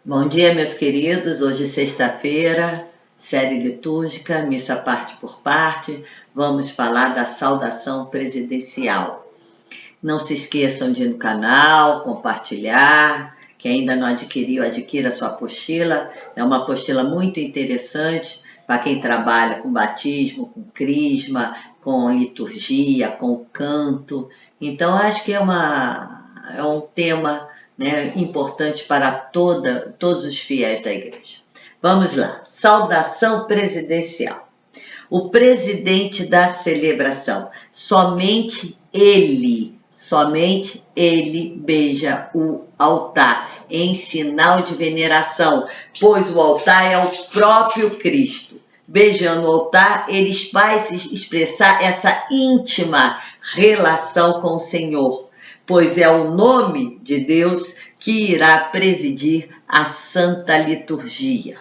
Bom dia, meus queridos. Hoje, sexta-feira, série litúrgica, missa parte por parte. Vamos falar da saudação presidencial. Não se esqueçam de ir no canal, compartilhar. Quem ainda não adquiriu, adquira a sua apostila. É uma apostila muito interessante para quem trabalha com batismo, com crisma, com liturgia, com canto. Então, acho que é um tema, né, importante para todos os fiéis da igreja. Vamos lá. Saudação presidencial. O presidente da celebração, somente ele beija o altar em sinal de veneração, pois o altar é o próprio Cristo. Beijando o altar, ele vai se expressar essa íntima relação com o Senhor, pois é o nome de Deus que irá presidir a Santa Liturgia.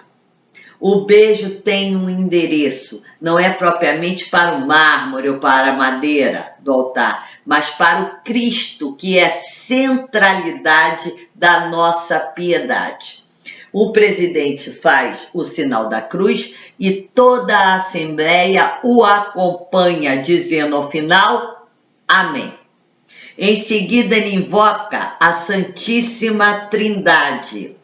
O beijo tem um endereço, não é propriamente para o mármore ou para a madeira do altar, mas para o Cristo, que é centralidade da nossa piedade. O presidente faz o sinal da cruz e toda a assembleia o acompanha, dizendo ao final, amém. Em seguida, ele invoca a Santíssima Trindade,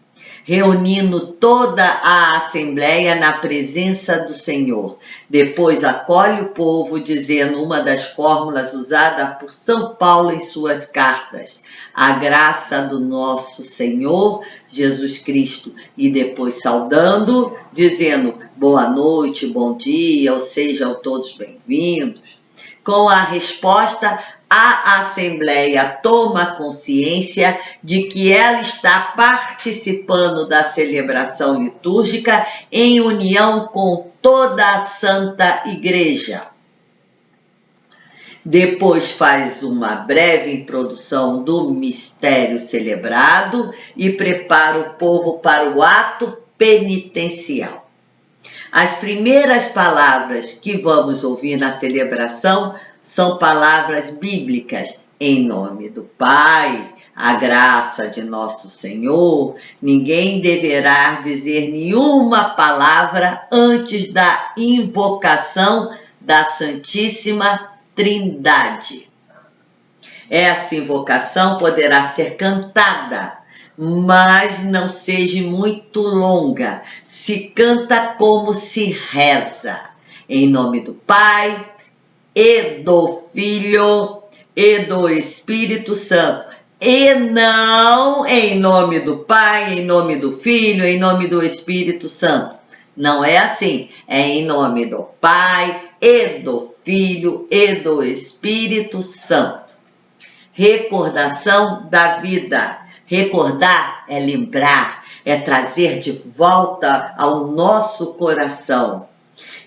reunindo toda a assembleia na presença do Senhor. Depois acolhe o povo, dizendo uma das fórmulas usadas por São Paulo em suas cartas: a graça do nosso Senhor Jesus Cristo. E depois saudando, dizendo boa noite, bom dia, ou sejam todos bem-vindos. Com a resposta, a Assembleia toma consciência de que ela está participando da celebração litúrgica em união com toda a Santa Igreja. Depois faz uma breve introdução do mistério celebrado e prepara o povo para o ato penitencial. As primeiras palavras que vamos ouvir na celebração são palavras bíblicas, em nome do Pai, a graça de nosso Senhor. Ninguém deverá dizer nenhuma palavra antes da invocação da Santíssima Trindade. Essa invocação poderá ser cantada, mas não seja muito longa. Se canta como se reza, em nome do Pai, e do Filho, e do Espírito Santo. E não em nome do Pai, em nome do Filho, em nome do Espírito Santo. Não é assim. É em nome do Pai, e do Filho, e do Espírito Santo. Recordação da vida. Recordar é lembrar, é trazer de volta ao nosso coração.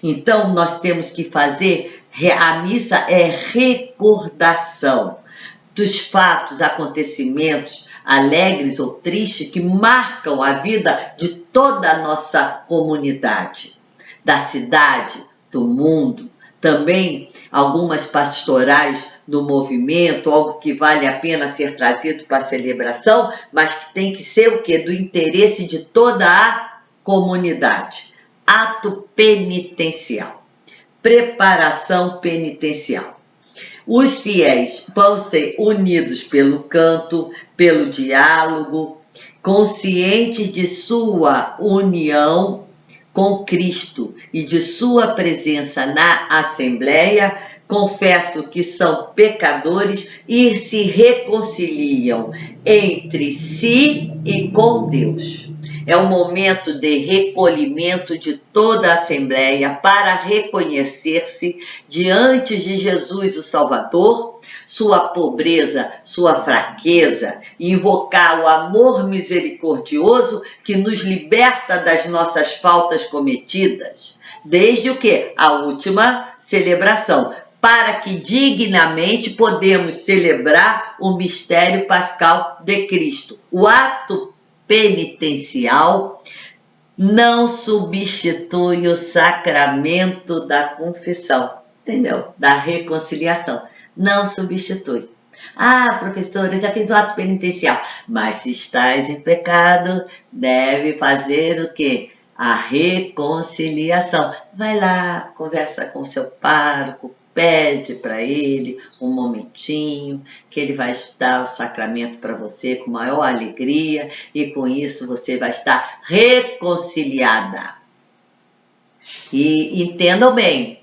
Então, nós temos que fazer, a missa é recordação dos fatos, acontecimentos, alegres ou tristes, que marcam a vida de toda a nossa comunidade, da cidade, do mundo. Também algumas pastorais do movimento, algo que vale a pena ser trazido para a celebração, mas que tem que ser o quê? Do interesse de toda a comunidade. Ato penitencial. Preparação penitencial. Os fiéis vão ser unidos pelo canto, pelo diálogo, conscientes de sua união com Cristo e de sua presença na Assembleia. Confesso que são pecadores e se reconciliam entre si e com Deus. É um momento de recolhimento de toda a Assembleia para reconhecer-se diante de Jesus, o Salvador, sua pobreza, sua fraqueza, e invocar o amor misericordioso que nos liberta das nossas faltas cometidas, desde o quê? A última celebração, para que dignamente podemos celebrar o mistério pascal de Cristo. O ato penitencial não substitui o sacramento da confissão, entendeu? Da reconciliação. Não substitui. Ah, professora, já fiz o ato penitencial. Mas se estás em pecado, deve fazer o quê? A reconciliação. Vai lá, conversa com seu pároco, pede para ele um momentinho, que ele vai dar o sacramento para você com maior alegria e com isso você vai estar reconciliada. E entendam bem,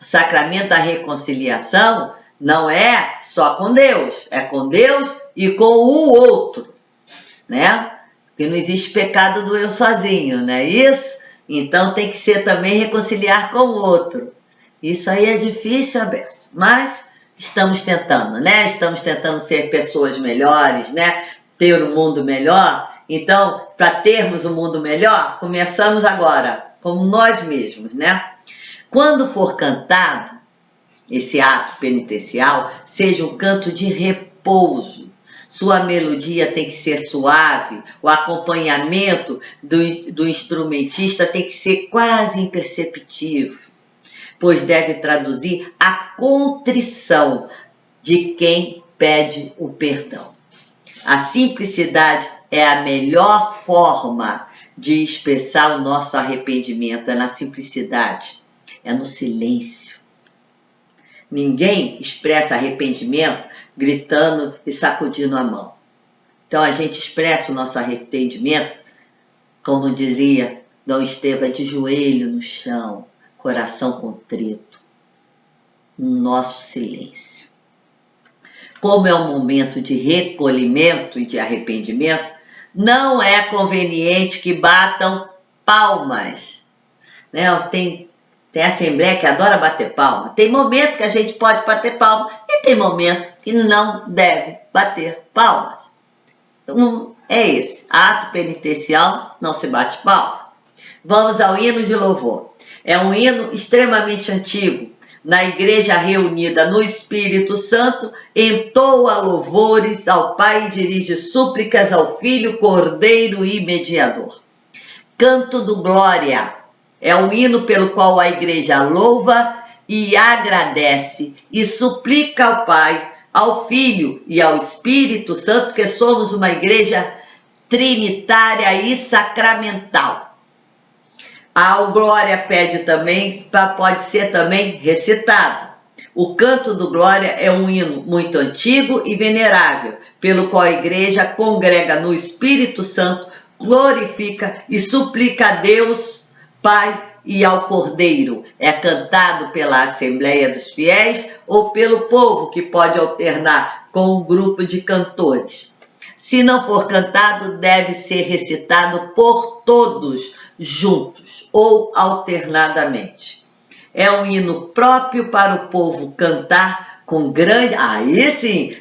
o sacramento da reconciliação não é só com Deus, é com Deus e com o outro, né? Porque não existe pecado do eu sozinho, não é isso? Então tem que ser também reconciliar com o outro. Isso aí é difícil, Abessa, mas estamos tentando, né? Estamos tentando ser pessoas melhores, né? Ter um mundo melhor. Então, para termos um mundo melhor, começamos agora, como nós mesmos, né? Quando for cantado esse ato penitencial, seja um canto de repouso. Sua melodia tem que ser suave, o acompanhamento do instrumentista tem que ser quase imperceptível, pois deve traduzir a contrição de quem pede o perdão. A simplicidade é a melhor forma de expressar o nosso arrependimento, é na simplicidade, é no silêncio. Ninguém expressa arrependimento gritando e sacudindo a mão. Então a gente expressa o nosso arrependimento, como diria Dom Estevam, de joelho no chão, coração contrito, no nosso silêncio. Como é um momento de recolhimento e de arrependimento, não é conveniente que batam palmas. Né? Tem assembleia que adora bater palma. Tem momento que a gente pode bater palma e tem momento que não deve bater palmas. Então, é esse. Ato penitencial, não se bate palma. Vamos ao hino de louvor. É um hino extremamente antigo. Na igreja reunida no Espírito Santo, entoa louvores ao Pai e dirige súplicas ao Filho, Cordeiro e Mediador. Canto do Glória. É um hino pelo qual a igreja louva e agradece e suplica ao Pai, ao Filho e ao Espírito Santo, que somos uma igreja trinitária e sacramental. O Glória pede também, pode ser também recitado. O canto do Glória é um hino muito antigo e venerável, pelo qual a igreja congrega no Espírito Santo, glorifica e suplica a Deus, Pai e ao Cordeiro. É cantado pela Assembleia dos Fiéis ou pelo povo, que pode alternar com um grupo de cantores. Se não for cantado, deve ser recitado por todos juntos ou alternadamente. É um hino próprio para o povo cantar com grande,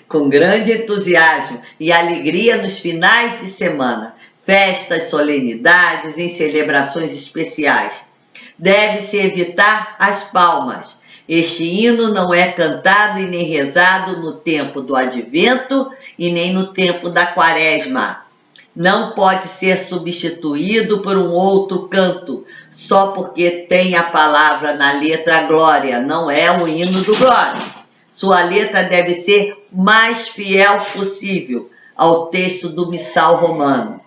com grande entusiasmo e alegria nos finais de semana, festas, solenidades, em celebrações especiais. Deve-se evitar as palmas. Este hino não é cantado e nem rezado no tempo do advento e nem no tempo da quaresma. Não pode ser substituído por um outro canto, só porque tem a palavra na letra glória, não é o hino do glória. Sua letra deve ser mais fiel possível ao texto do missal romano.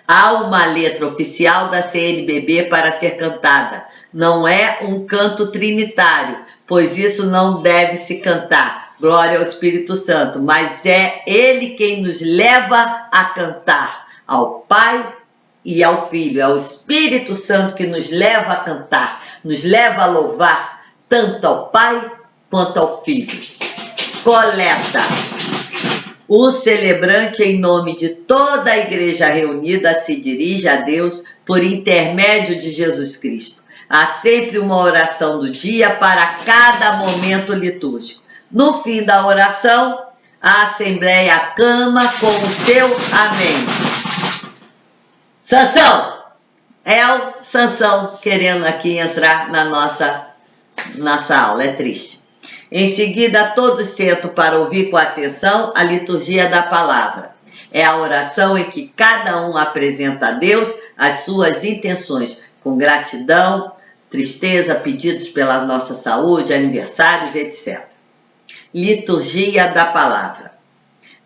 Há uma letra oficial da CNBB para ser cantada. Não é um canto trinitário, pois isso não deve se cantar. Glória ao Espírito Santo, mas é Ele quem nos leva a cantar, ao Pai e ao Filho. É o Espírito Santo que nos leva a cantar, nos leva a louvar, tanto ao Pai quanto ao Filho. Coleta. O celebrante, em nome de toda a igreja reunida, se dirige a Deus por intermédio de Jesus Cristo. Há sempre uma oração do dia para cada momento litúrgico. No fim da oração, a Assembleia aclama com o seu amém. Sansão! É o Sansão querendo aqui entrar na nossa aula, é triste. Em seguida, todos sentam para ouvir com atenção a liturgia da palavra. É a oração em que cada um apresenta a Deus as suas intenções, com gratidão, tristeza, pedidos pela nossa saúde, aniversários, etc. Liturgia da Palavra.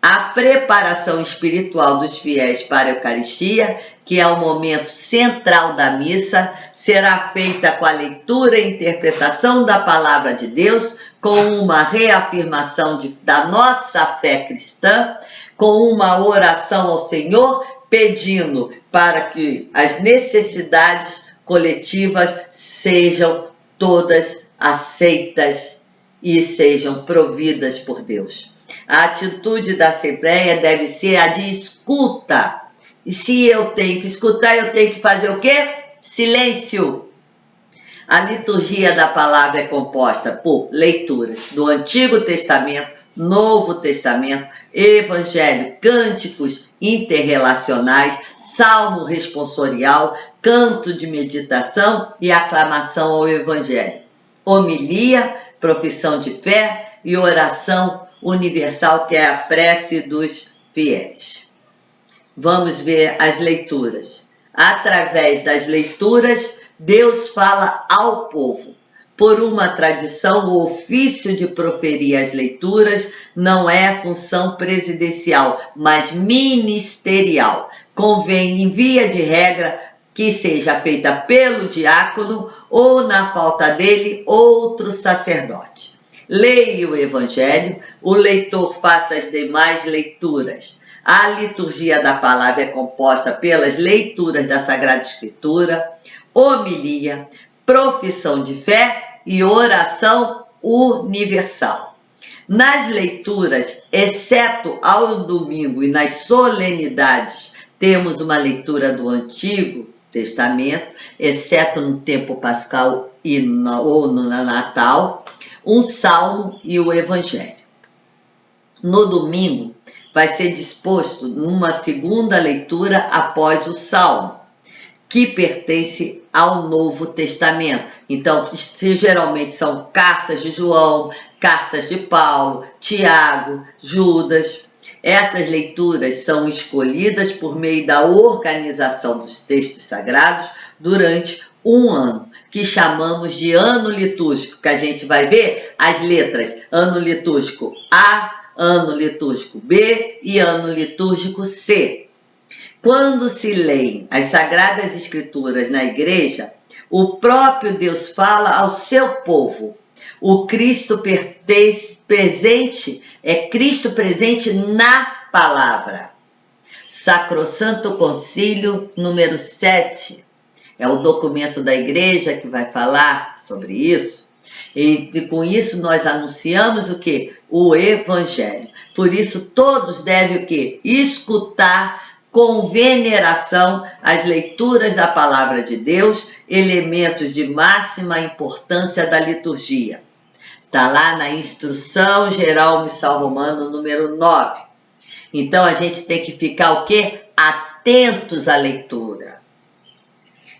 A preparação espiritual dos fiéis para a Eucaristia, que é o momento central da missa, será feita com a leitura e interpretação da Palavra de Deus, com uma reafirmação da nossa fé cristã, com uma oração ao Senhor, pedindo para que as necessidades coletivas sejam todas aceitas e sejam providas por Deus. A atitude da Assembleia deve ser a de escuta. E se eu tenho que escutar, eu tenho que fazer o quê? Silêncio. A liturgia da palavra é composta por leituras do Antigo Testamento, Novo Testamento, Evangelho, cânticos interrelacionais, salmo responsorial, canto de meditação e aclamação ao Evangelho. Homilia, profissão de fé e oração universal, que é a prece dos fiéis. Vamos ver as leituras. Através das leituras, Deus fala ao povo. Por uma tradição, o ofício de proferir as leituras não é função presidencial, mas ministerial. Convém, em via de regra, que seja feita pelo diácono ou, na falta dele, outro sacerdote. Leia o Evangelho, o leitor faça as demais leituras. A liturgia da palavra é composta pelas leituras da Sagrada Escritura, homilia, profissão de fé e oração universal. Nas leituras, exceto ao domingo e nas solenidades, temos uma leitura do Antigo Testamento, exceto no tempo pascal ou no Natal, um salmo e o Evangelho. No domingo, vai ser disposto numa segunda leitura após o salmo, que pertence ao Novo Testamento. Então, geralmente são cartas de João, cartas de Paulo, Tiago, Judas. Essas leituras são escolhidas por meio da organização dos textos sagrados durante um ano, que chamamos de ano litúrgico, que a gente vai ver as letras ano litúrgico A, ano litúrgico B e ano litúrgico C. Quando se leem as Sagradas Escrituras na igreja, o próprio Deus fala ao seu povo. O Cristo presente é Cristo presente na palavra. Sacrosanto Concílio número 7 é o documento da igreja que vai falar sobre isso. E com isso nós anunciamos o quê? O Evangelho. Por isso todos devem o quê? Escutar com veneração as leituras da Palavra de Deus, elementos de máxima importância da liturgia. Está lá na Instrução Geral Missal Romana, número 9. Então a gente tem que ficar o quê? Atentos à leitura.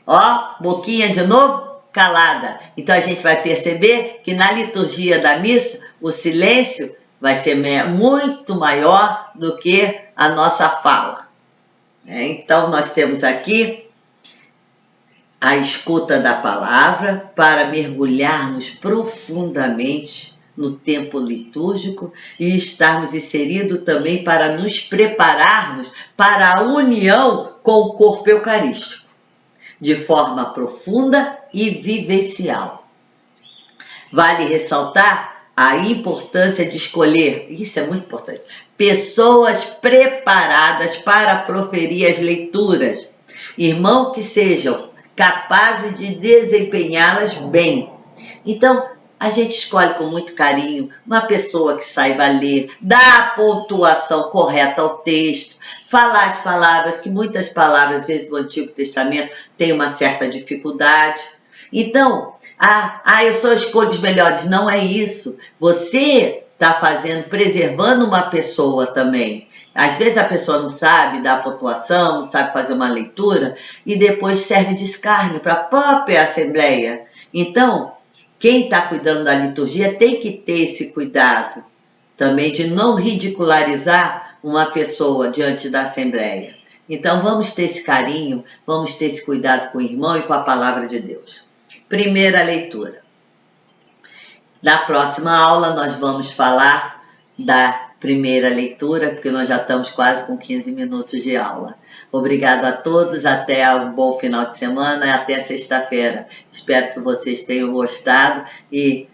Ó, boquinha de novo, calada. Então a gente vai perceber que na liturgia da missa, o silêncio vai ser muito maior do que a nossa fala. Então nós temos aqui a escuta da palavra para mergulharmos profundamente no tempo litúrgico e estarmos inseridos também para nos prepararmos para a união com o corpo eucarístico, de forma profunda e vivencial. Vale ressaltar a importância de escolher, isso é muito importante, pessoas preparadas para proferir as leituras, irmãos que sejam capazes de desempenhá-las bem. Então, a gente escolhe com muito carinho uma pessoa que saiba ler, dar a pontuação correta ao texto, falar as palavras, que muitas palavras, às vezes, do Antigo Testamento têm uma certa dificuldade. Então, eu só escolho os melhores. Não é isso. Você está preservando uma pessoa também. Às vezes a pessoa não sabe dar a pontuação, não sabe fazer uma leitura e depois serve de escárnio para a própria Assembleia. Então, quem está cuidando da liturgia tem que ter esse cuidado também de não ridicularizar uma pessoa diante da Assembleia. Então, vamos ter esse carinho, vamos ter esse cuidado com o irmão e com a palavra de Deus. Primeira leitura. Na próxima aula nós vamos falar da primeira leitura, porque nós já estamos quase com 15 minutos de aula. Obrigado a todos, até um bom final de semana, até sexta-feira. Espero que vocês tenham gostado e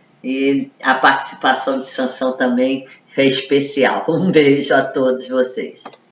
a participação de Sansão também é especial. Um beijo a todos vocês.